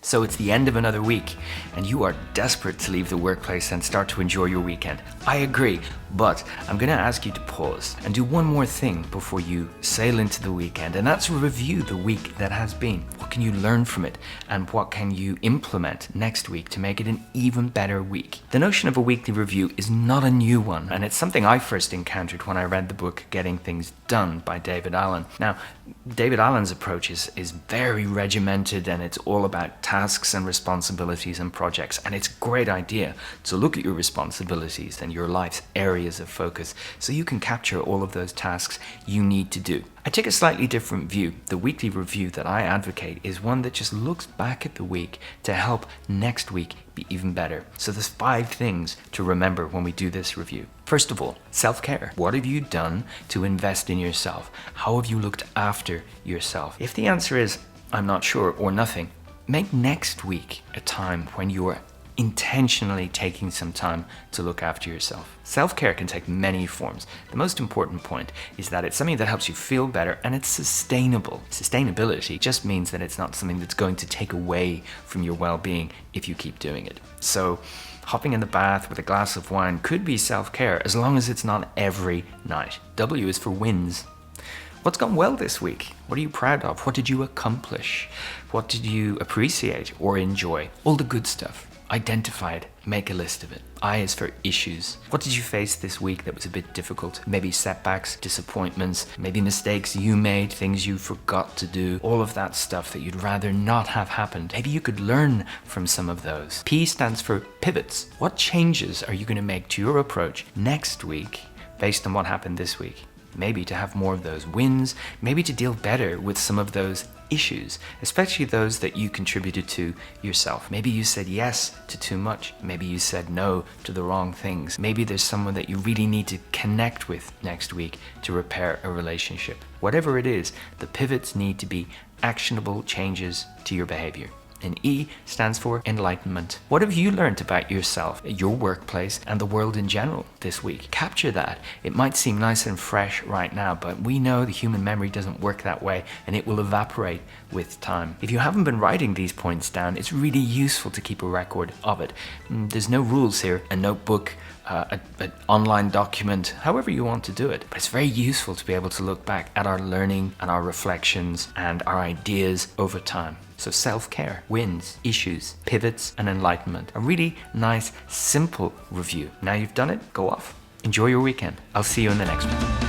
So it's the end of another week, and you are desperate to leave the workplace and start to enjoy your weekend. I agree, but I'm going to ask you to pause and do one more thing before you sail into the weekend, and that's review the week that has been. What can you learn from it, and what can you implement next week to make it an even better week? The notion of a weekly review is not a new one, and it's something I first encountered when I read the book Getting Things Done by David Allen. Now, David Allen's approach is very regimented, and it's all about tasks and responsibilities and projects, and it's a great idea to look at your responsibilities and your life's areas of focus so you can capture all of those tasks you need to do. I take a slightly different view. The weekly review that I advocate is one that just looks back at the week to help next week be even better. So there's 5 things to remember when we do this review. First of all, self-care. What have you done to invest in yourself? How have you looked after yourself? If the answer is, I'm not sure, or nothing, make next week a time when you are intentionally taking some time to look after yourself. Self-care can take many forms. The most important point is that it's something that helps you feel better, and it's sustainable. Sustainability just means that it's not something that's going to take away from your well-being if you keep doing it. So hopping in the bath with a glass of wine could be self-care as long as it's not every night. W is for wins. What's gone well this week? What are you proud of? What did you accomplish? What did you appreciate or enjoy? All the good stuff. Identify it, make a list of it. I is for issues. What did you face this week that was a bit difficult? Maybe setbacks, disappointments, maybe mistakes you made, things you forgot to do, all of that stuff that you'd rather not have happened. Maybe you could learn from some of those. P stands for pivots. What changes are you going to make to your approach next week based on what happened this week? Maybe to have more of those wins, maybe to deal better with some of those issues, especially those that you contributed to yourself. Maybe you said yes to too much. Maybe you said no to the wrong things. Maybe there's someone that you really need to connect with next week to repair a relationship. Whatever it is, the pivots need to be actionable changes to your behavior. And E stands for enlightenment. What have you learned about yourself, your workplace, and the world in general this week? Capture that. It might seem nice and fresh right now, but we know the human memory doesn't work that way, and it will evaporate with time. If you haven't been writing these points down, it's really useful to keep a record of it. There's no rules here. A notebook, an online document, however you want to do it. But it's very useful to be able to look back at our learning and our reflections and our ideas over time. So self-care, wins, issues, pivots, and enlightenment. A really nice, simple review. Now you've done it, go off. Enjoy your weekend. I'll see you in the next one.